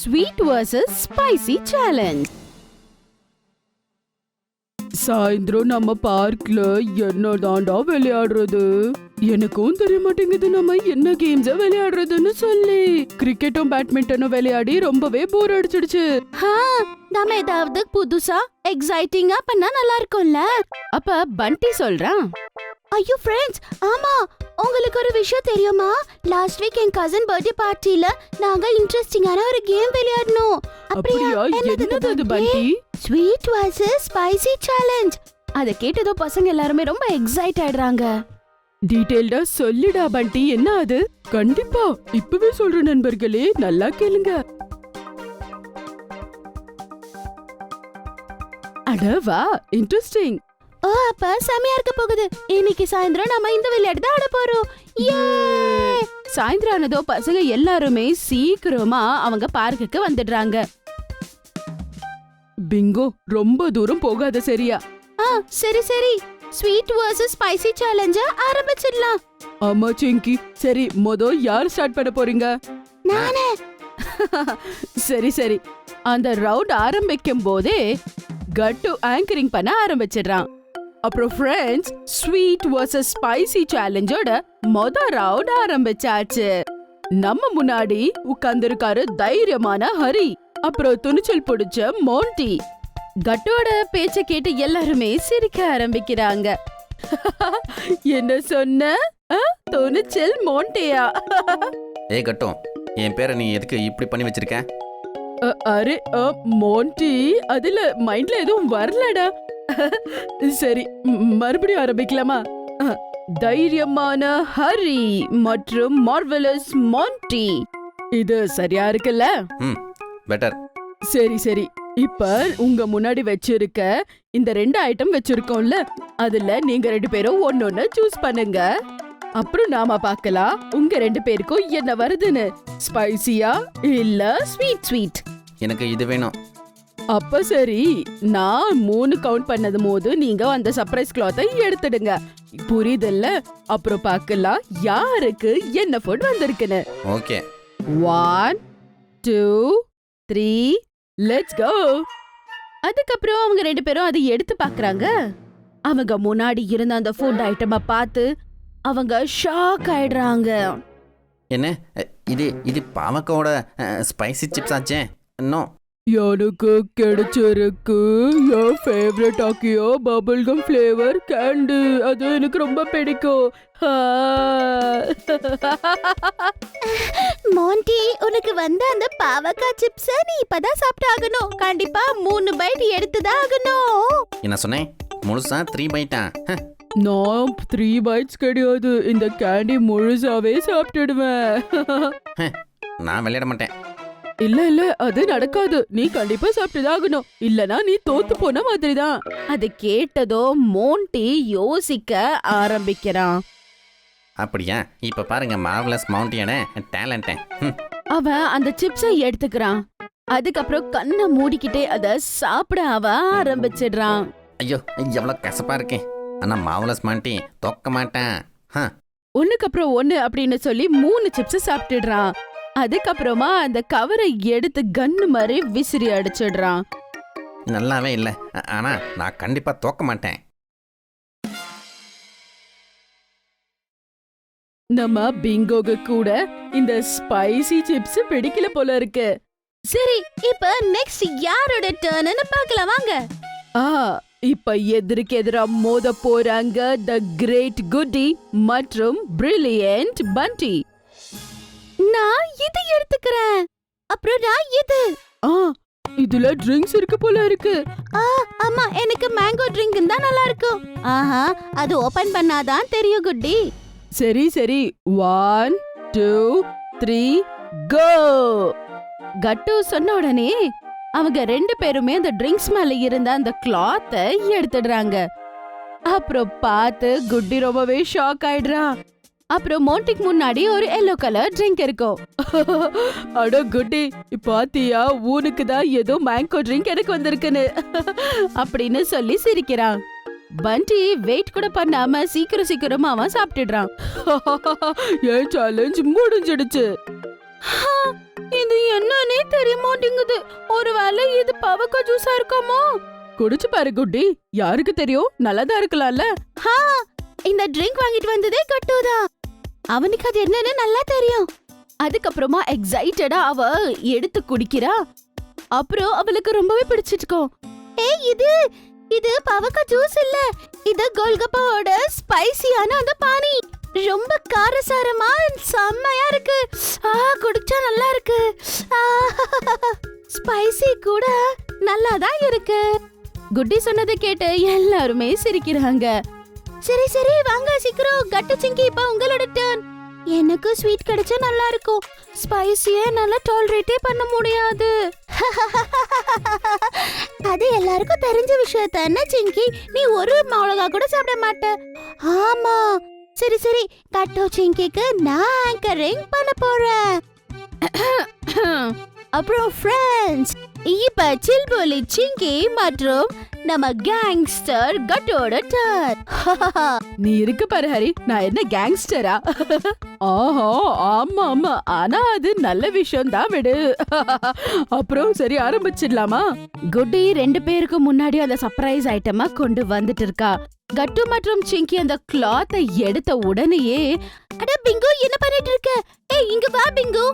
Sweet versus spicy challenge. சாயந்தரம் நம்ம பார்க்ல என்னதாண்டா விளையாடுறது? எனக்கும் தெரிய மாட்டேங்குது நம்ம என்ன கேம்ஸ் விளையாடுறதுன்னு சொல்லி. கிரிக்கெட்டும் பேட்மிண்டனும் விளையாடி ரொம்பவே போர் அடிச்சிடுச்சு. நாம ஏதாவது புதுசா எக்ஸைட்டிங்கா பண்ணா நல்லா இருக்கும்ல. அப்ப பண்டி சொல்றான், ஐயோ ஃப்ரெண்ட்ஸ், ஆமா உங்களுக்கு ஒரு விஷயம் தெரியுமா? லாஸ்ட் வீக் என் கசின் பர்த்டே பார்ட்டில நாங்க இன்ட்ரெஸ்டிங்கான ஒரு கேம் விளையாடணும். அப்படியா? என்னது அது பண்டி? Sweet versus spicy challenge. அத கேட்டதோ பசங்க எல்லாரும் ரொம்ப எக்ஸைட் ஆயிடுறாங்க. டீடைல்டா சொல்லிடா பண்டி, என்ன அது? கண்டிப்பா இப்பவே சொல்ற நண்பர்களே, நல்லா கேளுங்க. அடவா, இன்ட்ரெஸ்டிங். ஓ, அப்ப செமையா இருக்க போகுது. இன்னைக்கு சாயந்தரம் நாம இந்த விளையாட்டு தான் ஆட போறோம். சாயந்தரம் ஆனதோ பசங்க எல்லாருமே சீக்கிரமா அவங்க பார்க்குக்கு வந்துடுறாங்க. பிங்கோ, ரொம்ப தூரம் போகாத சரியா? சரி சரி, ஸ்வீட் வர்சஸ் ஸ்பைசி சேலஞ்ச ஆரம்பிச்சிடலாம். ஆமா சிங்கி, சரி யார் ஸ்டார்ட் பண்ண போறீங்க? நானே. சரி சரி, அந்த ரவுண்ட் ஆரம்பிக்கும் போதே கட்டு ஆங்கரிங் பண்ண ஆரம்பிச்சிடுறான். அப்புறம் ஃப்ரெண்ட்ஸ், ஸ்வீட் வர்சஸ் ஸ்பைசி சேலஞ்சோட ரவுண்ட் ஆரம்பிச்சாச்சு. நம்ம முன்னாடி உட்கார்ந்திருக்காரு தைரியமான ஹரி, அப்புறம் துணிச்சல் பிடிச்ச மோண்டி. கட்டோட பேச்ச கேட்டு எல்லாருமே சிரிக்க ஆரம்பிக்கிறாங்க. என்ன சொன்ன? துணிச்சல் மோண்டியா? ஏய் கட்டும், என் பேரை நீ எதுக்கு இப்படி பண்ணி வச்சிருக்க? அரே மோண்டி, அதுல மைண்ட்ல எதுவும் வரலடா. சரி, மறுபடியும் ஆரம்பிக்கலாமா? தைரியமான ஹரி மற்றும் மார்வெலஸ் மோண்டி. இது சரியா இருக்குல்ல? பெட்டர். சரி சரி, இப்ப உங்க முன்னாடி வச்சிருக்க இந்த 2 ஐட்டம் வச்சிருக்கோம்ல, அதுல நீங்க 2 பேரும் ஒன்னொன்னு சூஸ் பண்ணுங்க. அப்புறம் நாம பார்க்கலாம் உங்க 2 பேருக்கும் என்ன வருதுன்னு. ஸ்பைசியா இல்ல ஸ்வீட் ஸ்வீட்? எனக்கு இது வேணும். அப்ப சரி, நான் 3 கவுண்ட் பண்ணது போது நீங்க அந்த சர்ப்ரைஸ் கிளாத்தை எடுத்துடுங்க. புரியுதுல்ல? அப்புறம் பார்க்கலாம் யாருக்கு என்ன ஃபுட் வந்திருக்குன்னு. ஓகே. 1 2 3 let's go. அதுக்கப்புறம் அவங்க 2 பேரும் அதை எடுத்து பார்க்கறாங்க. அவங்க முன்னாடி இருந்த அந்த ஃபுட் ஐட்டமை பார்த்து அவங்க ஷாக் ஆயிடுறாங்க. என்ன இது பாவக்காவோட ஸ்பைசி சிப்ஸ் ஆச்சே? இன்னும் எனக்கு கிடைச்சிருக்கு என் ஃபேவரட் ஆக்கியோ பபிள்கம் ஃப்ளேவர் கேண்டி. அது எனக்கு ரொம்ப பிடிக்கும். மோண்டி, உனக்கு வந்த அந்த பாவக்காய் சிப்ஸ் நீ இப்பதான் சாப்பிட்டாகணும். கண்டிப்பா 3 பைட் எடுத்துதான் ஆகணும். என்ன சொன்னேன்? முழுசா 3 பைட்டா? நான் 3 பைட்ஸ் கிடையாது, இந்த கேண்டி முழுசாவே சாப்பிட்டுடுவேன். நான் விளையாட மாட்டேன். இல்ல இல்ல, அது நடக்காது. நீ கண்டிப்பா சாப்பிட்டுதான் ஆகணும், இல்லனா நீ தோத்து போன மாதிரிதான். அது கேட்டதோ மோண்டி யோசிக்க ஆரம்பிக்கிறான். அப்படியா? இப்ப பாருங்க மார்வலஸ் மவுண்டியான டேலண்ட். அவன் அந்த சிப்ஸை எடுத்துக்கிறான். அதுக்கப்புறம் கண்ணை மூடிக்கிட்டே அத சாப்பிட அவன் ஆரம்பிச்சிடுறான். ஐயோ, எவ்வளவு கசப்பா இருக்கேன். ஆனா மார்வலஸ் மவுண்டி தோக்க மாட்டேன். ஒண்ணுக்கு அப்புறம் ஒண்ணு அப்படின்னு சொல்லி 3 சிப்ஸ் சாப்பிட்டுடுறான். அதுக்கப்புறமா அந்த கவரை எடுத்து கன்னு மாதிரி விசிறி அடிச்சிடுறான். நல்லாவே இல்ல, ஆனா நான் கண்டிப்பா தோக்க மாட்டேன். நம்ம பிங்கோக்கு கூட இந்த ஸ்பைசி சிப்ஸ் பிடிக்கல போல இருக்கு. சரி, இப்ப நெக்ஸ்ட் யாரோட டர்ன்னு பார்க்கலாம் வாங்க. இப்ப எதிர்க்கு எதிரா மோத போறாங்க தி கிரேட் குட்டி மற்றும் பிரில்லியன்ட் பண்டி. நான் இது எடுத்துக்கிறேன். அப்புறம் நான் இது. இதுல ட்ரிங்க்ஸ் இருக்கு போல இருக்கு. ஆமா, எனக்கு மேங்கோ ட்ரிங்க் தான் நல்லா இருக்கும். ஆஹா, அது ஓபன் பண்ணாதான் தெரியும் குட்டி. சரி சரி, 1 2 3 கோ. கட்டு சொன்ன உடனே அவங்க 2 பேருமே அந்த ட்ரிங்க்ஸ் மேல இருந்த அந்த கிளாத்தை எடுத்துடுறாங்க. அப்புறம் பார்த்து குட்டி ரொம்பவே ஷாக் ஆயிடுறான். அப்புறம் மோண்டிக்கு முன்னாடி ஒரு எல்லோ கலர் ட்ரிங்க் இருக்கும். அட குட்டி, பாத்தியா, ஊனுக்கு தான் ஏதோ மேங்கோ ட்ரிங்க் எனக்கு வந்திருக்குன்னு அப்படின்னு சொல்லி சிரிக்கிறான். பண்டி வெயிட் கூட பண்ணாம சீக்கிரமா அவன் சாப்பிட்டுடுறான். என் சேலஞ்ச் முடிஞ்சிடுச்சு. இது என்னன்னே தெரிய மாட்டேங்குது. ஒருவேளை இது பவக்க ஜூஸா இருக்குமோ? குடிச்சு பாரு குட்டி, யாருக்கு தெரியும், நல்லதா இருக்கலாம்ல. இந்த ட்ரிங்க் வாங்கிட்டு வந்ததே கட்டுதான். அவனுக்கு அது என்னன்னு நல்லா தெரியும். அதுக்கப்புறமா எக்ஸைட்டடா அவ எடுத்து குடிக்கிறா. அப்புறம் அவளுக்கு ரொம்பவே பிடிச்சிருக்கும். ஏய் இது பவக்க ஜூஸ் இல்ல, இது கோல்கப்பாவோட ஸ்பைசியான அந்த பானி. ரொம்ப காரசாரமா செம்மையா இருக்கு. குடிச்சா நல்லா இருக்கு. ஸ்பைசி கூட நல்லா தான் இருக்கு. குட்டி சொன்னதை கேட்டு எல்லாருமே சிரிக்கிறாங்க. சரி சரி வாங்க சீக்கிரம், கட்டு சிங்கி இப்ப உங்களோட டர்ன். எனக்கு ஸ்வீட் கிடைச்சா நல்லா இருக்கும். ஸ்பைசியே நல்லா டாலரேட்டே பண்ண முடியாது. அது எல்லாருக்கும் தெரிஞ்ச விஷயம் தானே சிங்கி, நீ ஒரு மிளகா கூட சாப்பிட மாட்ட. ஆமா சரி சரி, கட்டோ சிங்கிக்கு நான் ஆங்கரிங் பண்ண போறேன். அப்புறம் ஃப்ரெண்ட்ஸ், இப்ப சில்போலி சிங்கி மற்றும் நம்ம கேங்ஸ்டர் கட்டோட டர்ன். நீ இருக்கு பாரு ஹரி, நான் என்ன கேங்ஸ்டரா? ஆஹா ஆமா ஆமா, ஆனா அது நல்ல விஷயம் தான், விடு. அப்புறம் சரி ஆரம்பிச்சிடலாமா? குட்டி 2 பேருக்கு முன்னாடி அந்த சர்ப்ரைஸ் ஐட்டமா கொண்டு வந்துட்டு இருக்கா. கட்டு மற்றும் சிங்கி அந்த கிளாத்தை எடுத்த உடனேயே, அட பிங்கு என்ன பண்ணிட்டு இருக்க? ஏய் இங்க வா பிங்கு.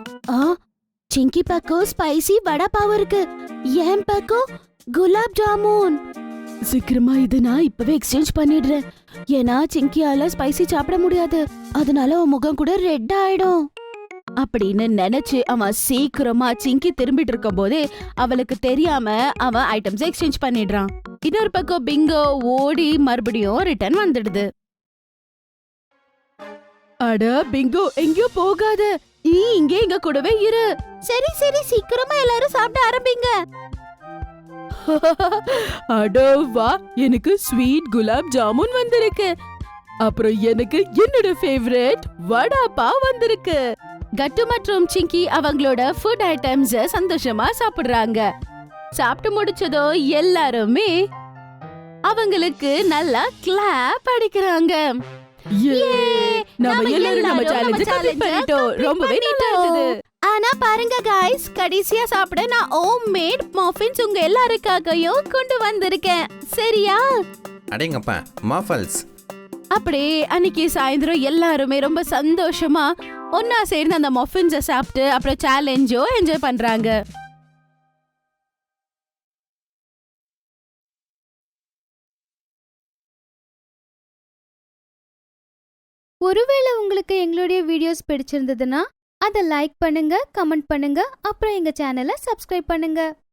சிங்கி பக்கம் ஸ்பைசி வடா பாவ் இருக்கு, என் பக்கம் குலாப் ஜாமுன். சீக்கிரமா இது நான் இப்பவே எக்ஸ்சேஞ்ச் பண்ணிடுறேன். ஏன்னா சிங்கியால ஸ்பைசி சாப்பிட முடியாது, அதனால உன் முகம் கூட ரெட் ஆயிடும் அப்படின்னு நினைச்சு அவன் சீக்கிரமா சிங்கி திரும்பிட்டு இருக்கும் போதே அவளுக்கு தெரியாம அவன் ஐட்டம்ஸ் எக்ஸ்சேஞ்ச் பண்ணிடுறான். இன்னொரு பக்கம் பிங்கோ ஓடி மறுபடியும் ரிட்டர்ன் வந்துடுது. அட பிங்கோ, எங்கேயோ போகாத, நீ இங்கே எங்க கூடவே இரு. சரி சரி, சீக்கிரமா எல்லாரும் சாப்பிட ஆரம்பிங்க. அடோ வா, எனக்கு ஸ்வீட் குலாப் ஜாமுன் வந்திருக்கு. அப்புறம் எனக்கு என்னோட ஃபேவரட் வடா பாவ் வந்திருக்கு. கட்டு மற்றும் சிங்கி அவங்களோட ஃபுட் ஐட்டம்ஸ் சந்தோஷமா சாப்பிடுறாங்க. சாப்பிட்டு முடிச்சதோ எல்லாருமே அவங்களுக்கு நல்லா கிளாப் அடிக்கிறாங்க. நம்ம எல்லாரும் நம்ம சேலஞ்சை கம்ப்ளீட் பண்ணிட்டோம். ரொம்பவே நல்லா இருந்தது. ஆனா பாருங்க गाइस, கடைசியா சாப்பிட நான் ஹோம் மேட் மஃபின்ஸ் உங்க எல்லாருக்காகவும் கொண்டு வந்திருக்கேன். சரியா? அடேங்கப்பா, மஃபல்ஸ். அப்படியே அன்னைக்கு சாயந்தரம் எல்லாருமே ரொம்ப சந்தோஷமா ஒன்னா சேர்ந்து அந்த மஃபின்ஸை சாப்பிட்டு அப்புறம் சேலஞ்சோ என்ஜாய் பண்றாங்க. ஒருவேளை உங்களுக்கு எங்களுடைய வீடியோஸ் பிடிச்சிருந்ததுன்னா அதை லைக் பண்ணுங்க, கமெண்ட் பண்ணுங்க, அப்புறம் எங்க சேனலை சப்ஸ்கிரைப் பண்ணுங்க.